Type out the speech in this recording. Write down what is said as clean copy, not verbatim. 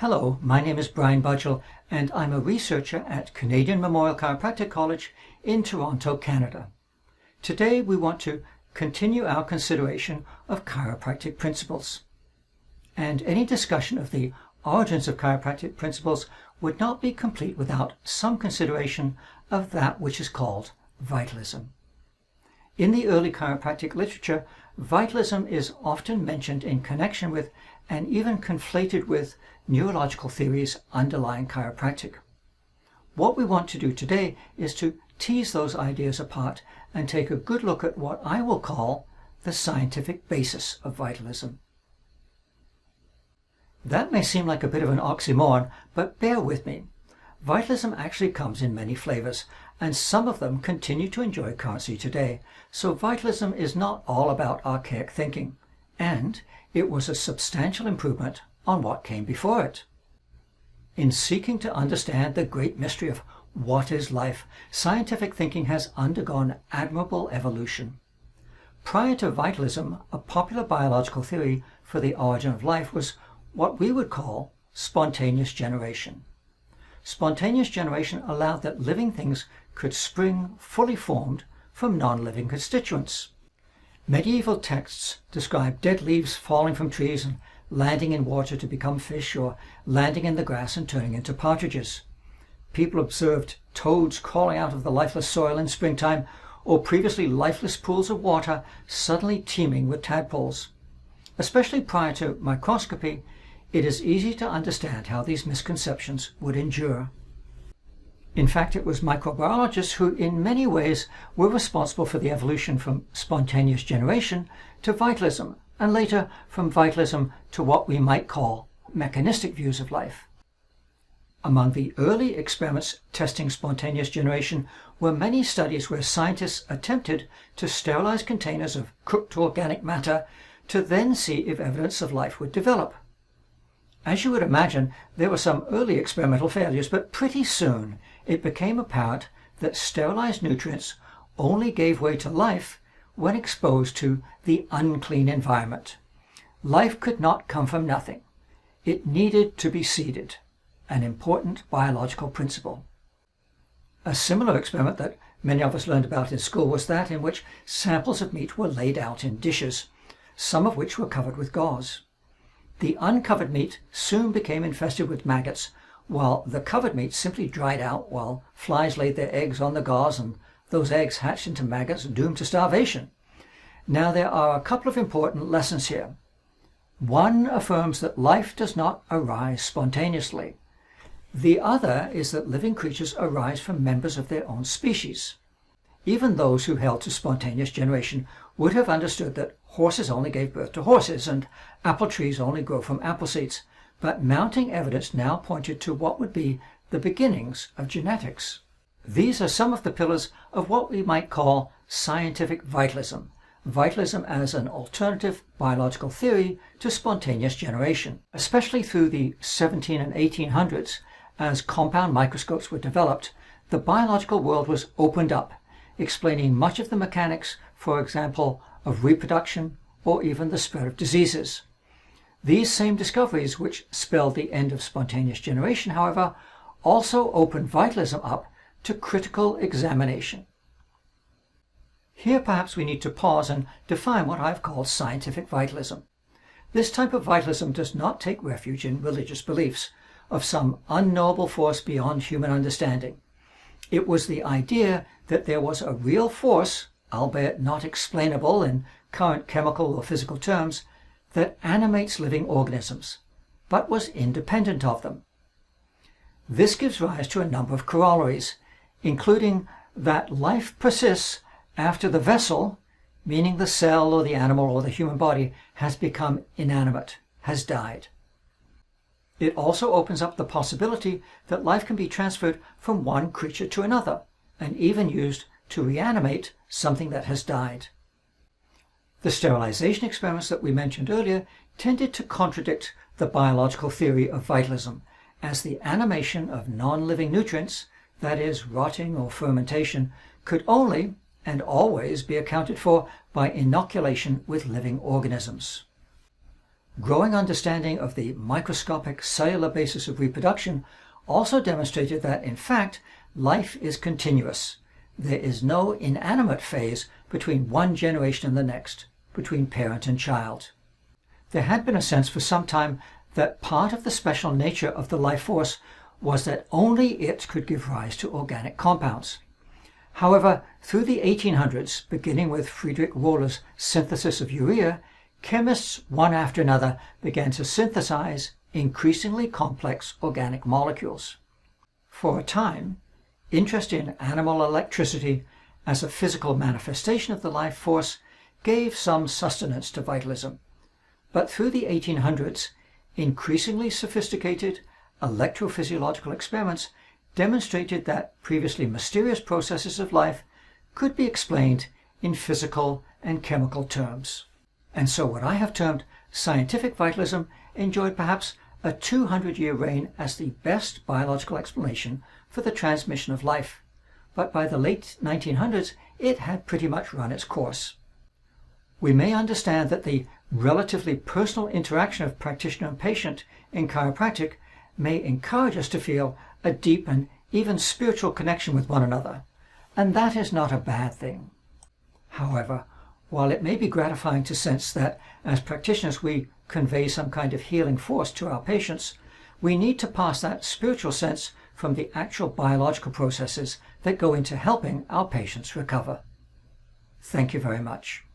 Hello, my name is Brian Budgell, and I'm a researcher at Canadian Memorial Chiropractic College in Toronto, Canada. Today we want to continue our consideration of chiropractic principles. And any discussion of the origins of chiropractic principles would not be complete without some consideration of that which is called vitalism. In the early chiropractic literature, vitalism is often mentioned in connection with and even conflated with neurological theories underlying chiropractic. What we want to do today is to tease those ideas apart and take a good look at what I will call the scientific basis of vitalism. That may seem like a bit of an oxymoron, but bear with me. Vitalism actually comes in many flavors, and some of them continue to enjoy currency today. So vitalism is not all about archaic thinking, and it was a substantial improvement on what came before it. In seeking to understand the great mystery of what is life, scientific thinking has undergone admirable evolution. Prior to vitalism, a popular biological theory for the origin of life was what we would call spontaneous generation. Spontaneous generation allowed that living things could spring fully formed from non-living constituents. Medieval texts describe dead leaves falling from trees and landing in water to become fish, or landing in the grass and turning into partridges. People observed toads crawling out of the lifeless soil in springtime, or previously lifeless pools of water suddenly teeming with tadpoles. Especially prior to microscopy, it is easy to understand how these misconceptions would endure. In fact, it was microbiologists who in many ways were responsible for the evolution from spontaneous generation to vitalism, and later from vitalism to what we might call mechanistic views of life. Among the early experiments testing spontaneous generation were many studies where scientists attempted to sterilize containers of cooked organic matter to then see if evidence of life would develop. As you would imagine, there were some early experimental failures, but pretty soon it became apparent that sterilized nutrients only gave way to life when exposed to the unclean environment. Life could not come from nothing. It needed to be seeded, an important biological principle. A similar experiment that many of us learned about in school was that in which samples of meat were laid out in dishes, some of which were covered with gauze. The uncovered meat soon became infested with maggots, while the covered meat simply dried out while flies laid their eggs on the gauze, and those eggs hatched into maggots doomed to starvation. Now there are a couple of important lessons here. One affirms that life does not arise spontaneously. The other is that living creatures arise from members of their own species. Even those who held to spontaneous generation would have understood that horses only gave birth to horses and apple trees only grow from apple seeds, but mounting evidence now pointed to what would be the beginnings of genetics. These are some of the pillars of what we might call scientific vitalism, vitalism as an alternative biological theory to spontaneous generation. Especially through the 1700s and 1800s, as compound microscopes were developed, the biological world was opened up, explaining much of the mechanics, for example, of reproduction or even the spread of diseases. These same discoveries, which spelled the end of spontaneous generation, however, also opened vitalism up to critical examination. Here perhaps we need to pause and define what I've called scientific vitalism. This type of vitalism does not take refuge in religious beliefs of some unknowable force beyond human understanding. It was the idea that there was a real force, albeit not explainable in current chemical or physical terms, that animates living organisms, but was independent of them. This gives rise to a number of corollaries, including that life persists after the vessel, meaning the cell or the animal or the human body, has become inanimate, has died. It also opens up the possibility that life can be transferred from one creature to another, and even used to reanimate something that has died. The sterilization experiments that we mentioned earlier tended to contradict the biological theory of vitalism, as the animation of non-living nutrients, that is, rotting or fermentation, could only and always be accounted for by inoculation with living organisms. growing understanding of the microscopic cellular basis of reproduction also demonstrated that, in fact, life is continuous. There is no inanimate phase between one generation and the next, between parent and child. There had been a sense for some time that part of the special nature of the life force was that only it could give rise to organic compounds. However, through the 1800s, beginning with Friedrich Wöhler's synthesis of urea, chemists one after another began to synthesize increasingly complex organic molecules. For a time, interest in animal electricity as a physical manifestation of the life force gave some sustenance to vitalism. But through the 1800s, increasingly sophisticated electrophysiological experiments demonstrated that previously mysterious processes of life could be explained in physical and chemical terms. And so what I have termed scientific vitalism enjoyed perhaps a 200-year reign as the best biological explanation for the transmission of life. But by the late 1900s, it had pretty much run its course. We may understand that the relatively personal interaction of practitioner and patient in chiropractic may encourage us to feel a deep and even spiritual connection with one another, and that is not a bad thing. However, while it may be gratifying to sense that as practitioners we convey some kind of healing force to our patients, we need to pass that spiritual sense from the actual biological processes that go into helping our patients recover. Thank you very much.